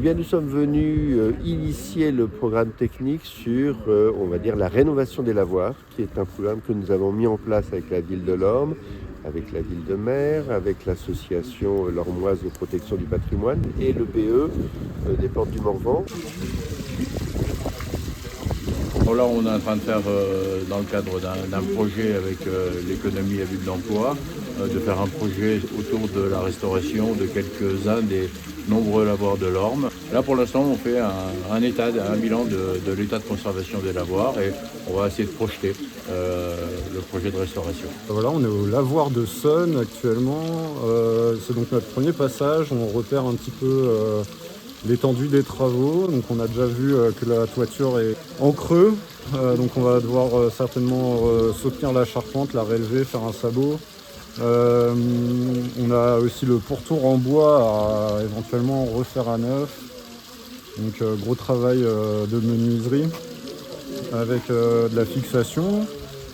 Eh bien, nous sommes venus initier le programme technique sur, on va dire, la rénovation des lavoirs, qui est un programme que nous avons mis en place avec la ville de Lorme, avec la ville de Mer, avec l'association lormoise de protection du patrimoine et le BE des Portes du Morvan. Bon, là, on est en train de faire, dans le cadre d'un projet avec l'économie à vue de l'emploi, de faire un projet autour de la restauration de quelques-uns des nombreux lavoirs de Lorme. Là, pour l'instant, on fait un bilan de l'état de conservation des lavoirs et on va essayer de projeter le projet de restauration. Voilà, on est au lavoir de Sonne actuellement. C'est donc notre premier passage. On repère un petit peu l'étendue des travaux. Donc on a déjà vu que la toiture est en creux. Donc on va devoir certainement soutenir la charpente, la relever, faire un sabot. On a aussi le pourtour en bois à éventuellement refaire à neuf. Donc gros travail de menuiserie avec de la fixation.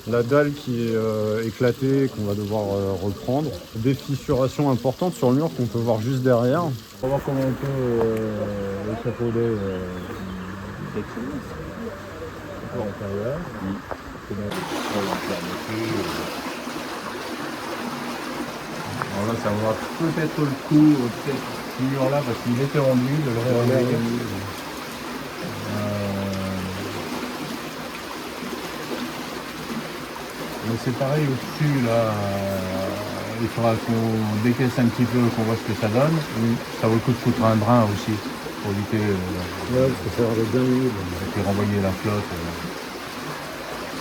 La dalle qui est éclatée, qu'on va devoir reprendre. Des fissurations importantes sur le mur qu'on peut voir juste derrière. On va voir comment on peut échafauder quelque chose à l'intérieur. Alors là, ça va peut-être le coup, peut-être ce mur-là, parce qu'il était rendu, de le réarmer. Mais c'est pareil au-dessus, là, il faudra qu'on décaisse un petit peu, qu'on voit ce que ça donne. Ça vaut le coup de foutre un drain aussi, pour éviter et renvoyer la flotte.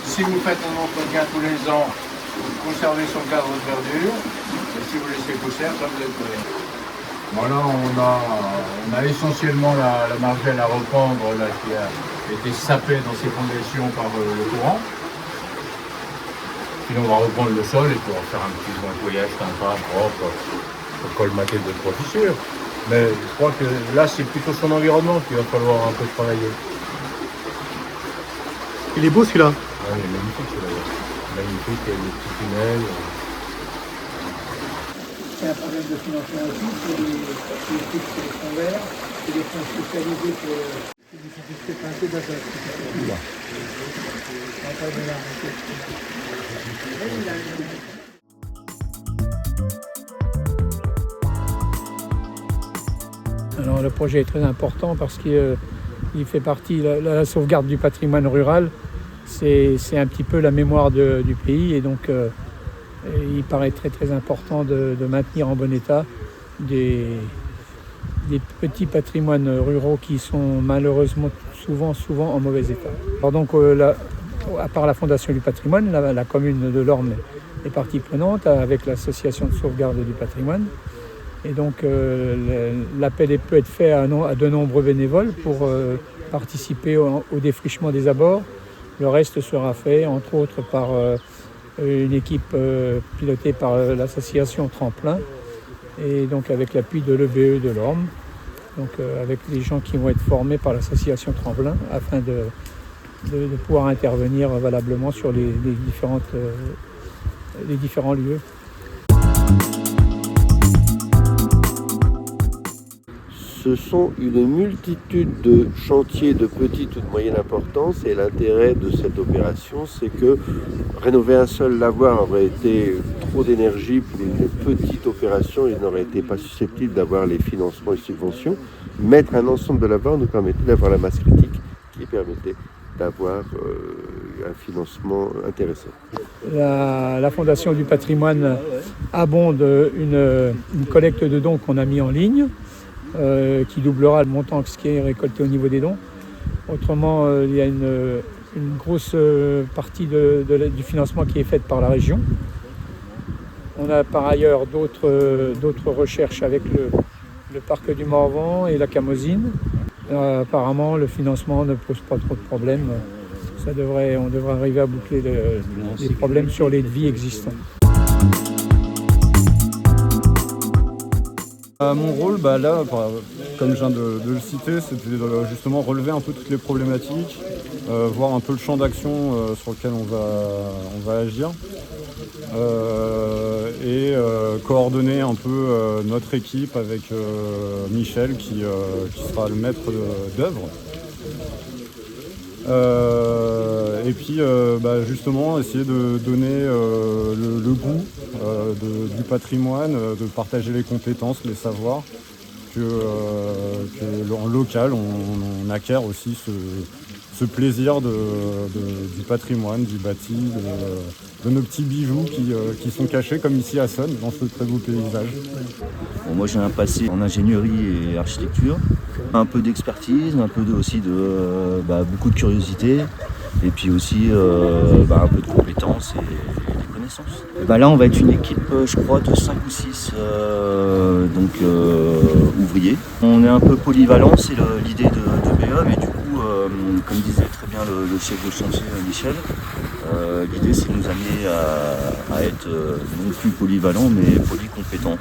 Si vous faites un entretien tous les ans, vous conservez son cadre de verdure, et si vous laissez pousser, ça vous êtes prêt. Voilà, on a essentiellement la margelle à reprendre, là, qui a été sapée dans ses fondations par le courant. Puis on va reprendre le sol et pour faire un petit nettoyage sympa, propre, pour colmater de fissures. Mais je crois que là, c'est plutôt son environnement qu'il va falloir un peu travailler. Il est beau celui-là. Ouais, il est magnifique celui-là. Magnifique, il y a des petits tunnels. C'est un problème de financement aussi, c'est les trucs sur les fonds verts, c'est des fonds spécialisés pour les difficultés peintées d'attaque. Alors le projet est très important parce qu'il fait partie de la sauvegarde du patrimoine rural. C'est un petit peu la mémoire du pays et donc il paraît très important de maintenir en bon état des petits patrimoines ruraux qui sont malheureusement souvent en mauvais état. Alors donc à part la Fondation du patrimoine, la commune de Lorme est partie prenante avec l'association de sauvegarde du patrimoine. Et donc l'appel peut être fait à de nombreux bénévoles pour participer au défrichement des abords. Le reste sera fait entre autres par une équipe pilotée par l'association Tremplin et donc avec l'appui de l'EBE de Lorme, donc avec les gens qui vont être formés par l'association Tremplin afin de pouvoir intervenir valablement sur les différents lieux. Ce sont une multitude de chantiers de petite ou de moyenne importance et l'intérêt de cette opération, c'est que rénover un seul lavoir aurait été trop d'énergie pour une petite opération, il n'aurait été pas susceptible d'avoir les financements et subventions. Mettre un ensemble de lavoirs nous permettait d'avoir la masse critique qui permettait d'avoir un financement intéressant. La Fondation du patrimoine abonde une collecte de dons qu'on a mis en ligne, qui doublera le montant ce qui est récolté au niveau des dons. Autrement, il y a une grosse partie du financement qui est faite par la région. On a par ailleurs d'autres recherches avec le parc du Morvan et la Camosine. Apparemment, le financement ne pose pas trop de problèmes. On devrait arriver à boucler les problèmes sur les devis existants. Mon rôle, là, comme je viens de le citer, c'était de justement relever un peu toutes les problématiques, voir un peu le champ d'action sur lequel on va agir, et coordonner un peu notre équipe avec Michel qui sera le maître d'œuvre. Et puis justement essayer de donner le goût du patrimoine, de partager les compétences, les savoirs, que en local on acquiert aussi ce plaisir du patrimoine, du bâti, de nos petits bijoux qui sont cachés comme ici à Sonne, dans ce très beau paysage. Bon, moi j'ai un passé en ingénierie et architecture, un peu d'expertise, un peu aussi de beaucoup de curiosité, et puis aussi un peu de compétences et des connaissances. Là on va être une équipe, je crois, de 5 ou 6 ouvriers. On est un peu polyvalent, c'est l'idée de BE, mais du coup, comme disait très bien le chef de chantier Michel, l'idée c'est de nous amener à être non plus polyvalent mais polycompétent.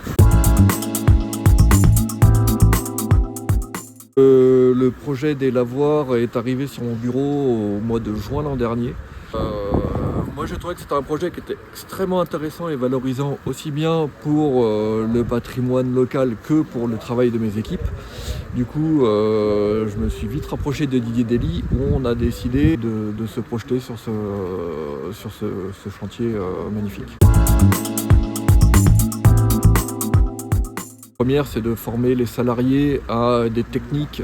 Le projet des lavoirs est arrivé sur mon bureau au mois de juin l'an dernier. Moi j'ai trouvé que c'était un projet qui était extrêmement intéressant et valorisant aussi bien pour le patrimoine local que pour le travail de mes équipes. Du coup je me suis vite rapproché de Didier Dely où on a décidé de se projeter sur ce chantier magnifique. La première, c'est de former les salariés à des techniques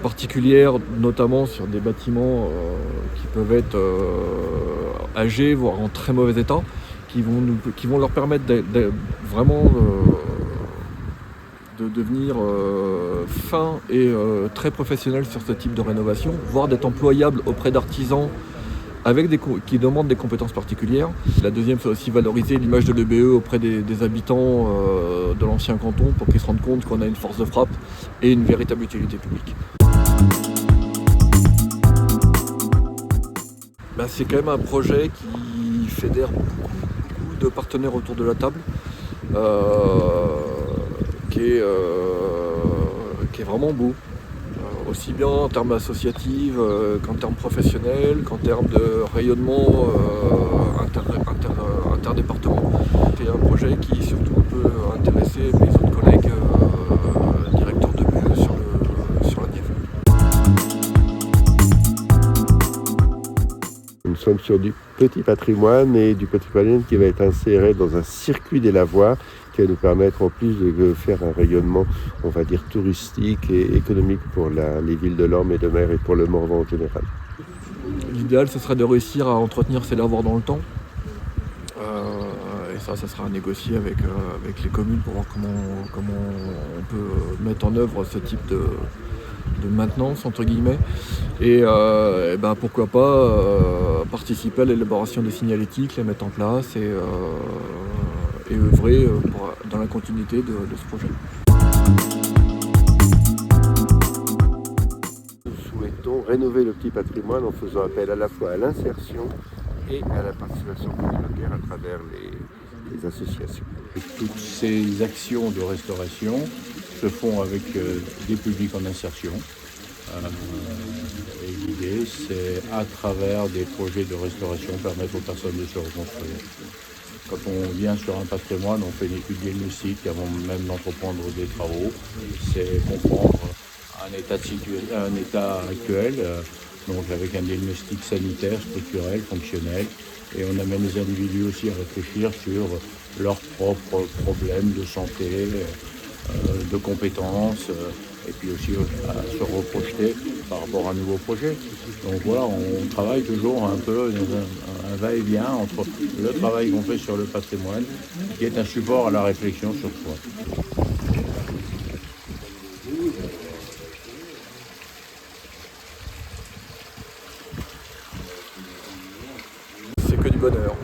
particulières, notamment sur des bâtiments qui peuvent être âgés, voire en très mauvais état, qui vont leur permettre vraiment de devenir fins et très professionnels sur ce type de rénovation, voire d'être employables auprès d'artisans qui demandent des compétences particulières. La deuxième, c'est aussi valoriser l'image de l'EBE auprès des habitants de l'ancien canton pour qu'ils se rendent compte qu'on a une force de frappe et une véritable utilité publique. C'est quand même un projet qui fédère beaucoup de partenaires autour de la table, qui est vraiment beau. Aussi bien en termes associatifs qu'en termes professionnels, qu'en termes de rayonnement interdépartement. C'est un projet qui surtout peut intéresser mes autres collègues directeurs de BE sur la Nièvre. Nous sommes sur du petit patrimoine et du patrimoine qui va être inséré dans un circuit des lavoirs qui va nous permettre en plus de faire un rayonnement, on va dire, touristique et économique pour les villes de l'Orme et de Mer et pour le Morvan en général. L'idéal, ce serait de réussir à entretenir ces lavoirs dans le temps. Et ça sera à négocier avec les communes pour voir comment on peut mettre en œuvre ce type de maintenance, entre guillemets. Et pourquoi pas participer à l'élaboration des signalétiques, les mettre en place et œuvrer dans la continuité de ce projet. Nous souhaitons rénover le petit patrimoine en faisant appel à la fois à l'insertion et à la participation communautaire à travers les associations. Toutes ces actions de restauration se font avec des publics en insertion. Et l'idée, c'est à travers des projets de restauration permettre aux personnes de se reconstruire. Quand on vient sur un patrimoine, on fait une étude diagnostique avant même d'entreprendre des travaux. C'est comprendre un état actuel, donc avec un diagnostic sanitaire, structurel, fonctionnel. Et on amène les individus aussi à réfléchir sur leurs propres problèmes de santé, de compétences, et puis aussi à se reprojeter par rapport à un nouveau projet. Donc voilà, on travaille toujours un peu dans un va-et-vient entre le travail qu'on fait sur le patrimoine, qui est un support à la réflexion sur soi. C'est que du bonheur.